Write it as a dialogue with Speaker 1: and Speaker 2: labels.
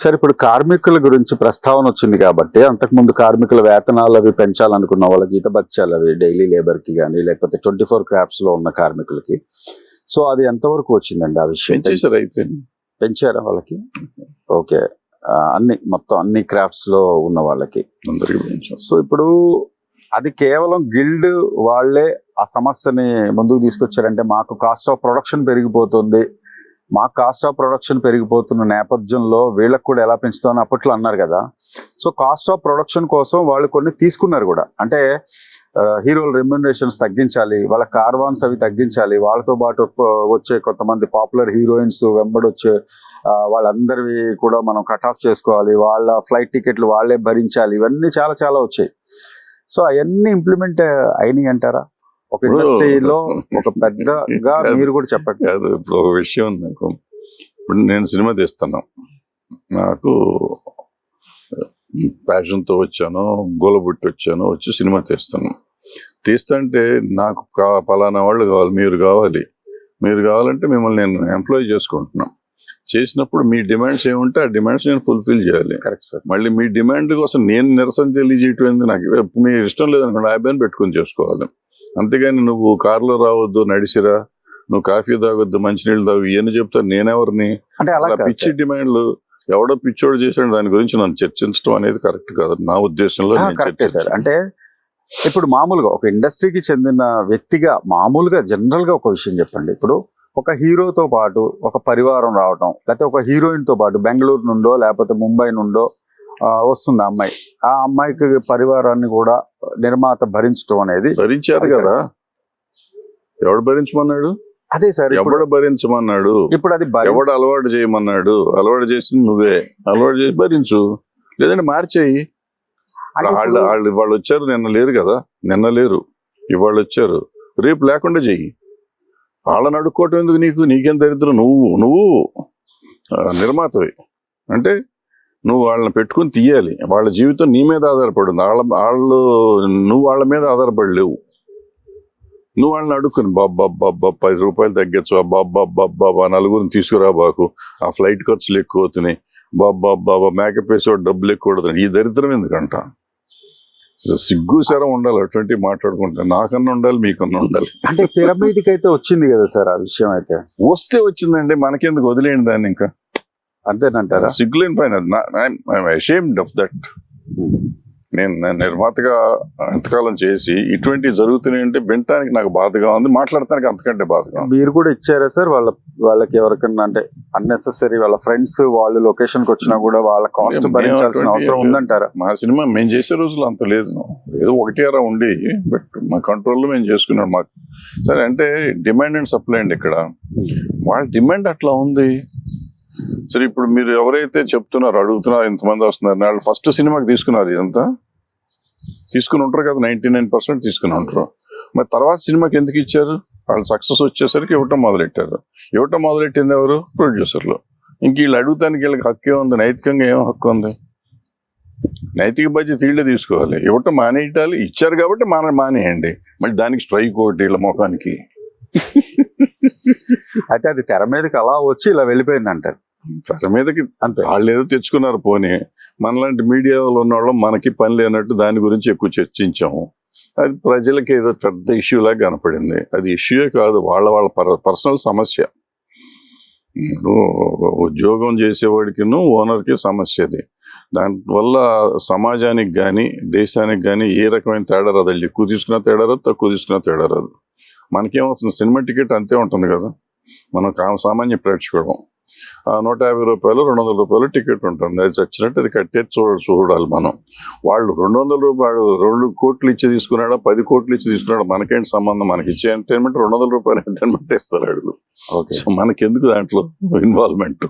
Speaker 1: sir ఇప్పుడు కార్మికుల గురించి ప్రస్తావన వచ్చింది కాబట్టి అంతకుముందు కార్మికుల వేతనాలు అవి పెంచాలనుకున్న వాళ్ళ జీతభత్యాలు అవి డైలీ లేబర్ కి కానీ లేకపోతే 24 క్రాఫ్ట్స్ లో ఉన్న కార్మికులకి సో అది ఎంతవరకు వచ్చిందండి ఆ విషయం పెంచారా వాళ్ళకి ఓకే మొత్తం అన్ని క్రాఫ్ట్స్ లో ఉన్న వాళ్ళకి సో ఇప్పుడు అది కేవలం గిల్డ్ వాళ్ళే ఆ సమస్యని ముందుకు తీసుకొచ్చారంటే మాకు కాస్ట్ ఆఫ్ ప్రొడక్షన్ పెరిగిపోతుంది మాకు కాస్ట్ ఆఫ్ ప్రొడక్షన్ పెరిగిపోతున్న నేపథ్యంలో వీళ్ళకి కూడా ఎలా పెంచుతామని అప్పట్లో అన్నారు కదా సో కాస్ట్ ఆఫ్ ప్రొడక్షన్ కోసం వాళ్ళు కొన్ని తీసుకున్నారు కూడా అంటే హీరోల రెమ్యునరేషన్స్ తగ్గించాలి వాళ్ళ కార్వాన్స్ అవి తగ్గించాలి వాళ్ళతో పాటు వచ్చే కొంతమంది పాపులర్ హీరోయిన్స్ వెంబడొచ్చే వాళ్ళందరివి కూడా మనం కట్ ఆఫ్ చేసుకోవాలి వాళ్ళ ఫ్లైట్ టికెట్లు వాళ్ళే భరించాలి ఇవన్నీ చాలా చాలా వచ్చాయి సో అవన్నీ ఇంప్లిమెంట్ అయినాయి అంటారా ఒక ఇండస్ట్రీలో ఒక పెద్దగా మీరు కూడా చెప్పండి
Speaker 2: ఇప్పుడు ఒక విషయం నాకు ఇప్పుడు నేను సినిమా తీస్తాను నాకు ప్యాషన్తో వచ్చాను గోలబుట్టి వచ్చి సినిమా తీస్తుంటే నాకు పలానా వాళ్ళు కావాలి మీరు కావాలంటే మిమ్మల్ని నేను ఎంప్లాయ్ చేసుకుంటున్నాను చేసినప్పుడు మీ డిమాండ్స్ ఏముంటే ఆ డిమాండ్స్ నేను ఫుల్ఫిల్ చేయాలి
Speaker 1: కరెక్ట్ సార్
Speaker 2: మళ్ళీ మీ డిమాండ్ కోసం నేను నిరసన తెలియజేయటం నాకు మీ ఇష్టం లేదనుకోండి యాభైని పెట్టుకొని చేసుకోవాలి అంతేగాని నువ్వు కారులో రావద్దు నడిసిరా నువ్వు కాఫీ తాగొద్దు మంచినీళ్ళు తాగు ఇవన్నీ చెప్తాను నేనెవరిని అలా పిచ్చి డిమాండ్లు ఎవడో పిచ్చోడు చేసాడు దాని గురించి నన్ను చర్చించడం అనేది కరెక్ట్ కాదు నా ఉద్దేశంలో
Speaker 1: సార్ అంటే ఇప్పుడు మామూలుగా ఒక ఇండస్ట్రీకి చెందిన వ్యక్తిగా మామూలుగా జనరల్ గా ఒక విషయం చెప్పండి ఇప్పుడు ఒక హీరోతో పాటు ఒక పరివారం రావటం లేకపోతే ఒక హీరోయిన్ తో పాటు బెంగళూరు నుండో లేకపోతే ముంబై నుండో వస్తుంది అమ్మాయి ఆ అమ్మాయికి పరివారాన్ని కూడా నిర్మాత భరించడం అనేది
Speaker 2: భరించారు కదా ఎవడు భరించమన్నాడు
Speaker 1: అదే సార్
Speaker 2: ఎవడు భరించమన్నాడు
Speaker 1: ఇప్పుడు అది
Speaker 2: ఎవడు అలవాటు చేయమన్నాడు అలవాటు చేసింది నువ్వే అలవాటు చేసి భరించు లేదంటే మార్చేయి వాళ్ళు వచ్చారు నిన్న లేరు ఇవాళ వచ్చారు రేపు లేకుండా చెయ్యి వాళ్ళని అడుక్కోవటం ఎందుకు నీకేం దరిద్రం నువ్వు నిర్మాతవి అంటే నువ్వు వాళ్ళని పెట్టుకుని తీయాలి వాళ్ళ జీవితం నీ మీద ఆధారపడింది నువ్వు వాళ్ళ మీద ఆధారపడలేవు నువ్వు వాళ్ళని అడుక్కుని బాబ్బా 10 రూపాయలు తగ్గచ్చు బాబ్బా నలుగురిని తీసుకురా బాకు ఆ ఫ్లైట్ ఖర్చులు ఎక్కువ అవుతున్నాయి బాబ్బా మేకప్ వేసేవాడు డబ్బులు ఎక్కువ అవుతున్నాయి ఈ దరిద్రం ఎందుకంట సిగ్గు శరం ఉండాలి అటువంటి మాట్లాడుకుంటే నాకన్నా ఉండాలి మీకన్నా ఉండాలి
Speaker 1: అంటే తెర మీదకి అయితే వచ్చింది కదా సార్ ఆ విషయం అయితే
Speaker 2: వస్తే వచ్చిందండి మనకెందుకు వదిలేయండి దాన్ని ఇంకా
Speaker 1: అంతేనంటారా
Speaker 2: సిగ్గులేని పైన అషేమ్డ్ ఆఫ్ దట్ నేను నిర్మాతగా ఎంతకాలం చేసి ఇటువంటివి జరుగుతున్నాయి అంటే వినటానికి నాకు బాధగా ఉంది మాట్లాడటానికి అంతకంటే బాధగా ఉంది
Speaker 1: మీరు కూడా ఇచ్చారా సార్ వాళ్ళకి ఎవరికన్నా అంటే అన్నెసెసరీ వాళ్ళ ఫ్రెండ్స్ వాళ్ళు లొకేషన్ కి వచ్చినా కూడా వాళ్ళ కాస్ట్ భరించాల్సిన అవసరం ఉందంటారా
Speaker 2: మా సినిమా మేము చేసే రోజులు అంత లేదు ఏదో ఒకటి అరా ఉండి బట్ మా కంట్రోల్లో మేము చేసుకున్నాం మాకు సరే అంటే డిమాండ్ అండ్ సప్లై అండి ఇక్కడ వాళ్ళ డిమాండ్ అట్లా ఉంది సరే ఇప్పుడు మీరు ఎవరైతే చెప్తున్నారు అడుగుతున్నారు ఇంతమంది వస్తున్నారు వాళ్ళు ఫస్ట్ సినిమాకి తీసుకున్నారు ఇదంతా తీసుకుని ఉంటారు కదా 99% తీసుకుని ఉంటారు మరి తర్వాత సినిమాకి ఎందుకు ఇచ్చారు వాళ్ళు సక్సెస్ వచ్చేసరికి ఇవ్వటం మొదలెట్టింది ఎవరు ప్రొడ్యూసర్లు ఇంక వీళ్ళు అడుగుతానికి వీళ్ళకి హక్కు ఏముంది నైతికంగా ఏం హక్కు ఉంది నైతిక బాధ్యత వీళ్ళే తీసుకోవాలి ఇవ్వటం మానేయాలి ఇచ్చారు కాబట్టి మానేయండి మళ్ళీ దానికి స్ట్రైక్ ఒకటి వీళ్ళ ముఖానికి
Speaker 1: అయితే అది తెర మీదకి అలా వచ్చి ఇలా వెళ్ళిపోయింది అంటారు
Speaker 2: తెర మీదకి అంతే వాళ్ళు ఏదో తెచ్చుకున్నారు పోనీ మనలాంటి మీడియాలో ఉన్న వాళ్ళం మనకి పని లేనట్టు దాని గురించి ఎక్కువ చర్చించాము అది ప్రజలకి ఏదో పెద్ద ఇష్యూ లాగా కనపడింది అది ఇష్యూయే కాదు వాళ్ళ పర్సనల్ సమస్య ఉద్యోగం చేసేవాడికి ఓనర్కి సమస్య అది దానివల్ల సమాజానికి కానీ దేశానికి కానీ ఏ రకమైన తేడా రాదు వాళ్ళు ఎక్కువ తీసుకున్న తేడా రాదు తక్కువ తీసుకున్న తేడా రాదు మనకేమవుతుంది సినిమా టికెట్ అంతే ఉంటుంది కదా మనం సామాన్య ప్రేక్షకుడు 150 రూపాయలు 200 రూపాయలు టికెట్ ఉంటుంది అది చచ్చినట్టు అది కట్టేది చూడాలి మనం వాళ్ళు 200 రూపాయలు 2 కోట్లు ఇచ్చి తీసుకున్నాడా 10 కోట్లు ఇచ్చి తీసుకున్నాడా మనకేంటి సంబంధం మనకి ఇచ్చే ఎంటర్టైన్మెంట్ 200 రూపాయలు ఎంటర్టైన్మెంట్ ఇస్తారు అడుగు సో మనకెందుకు దాంట్లో ఇన్వాల్వ్మెంట్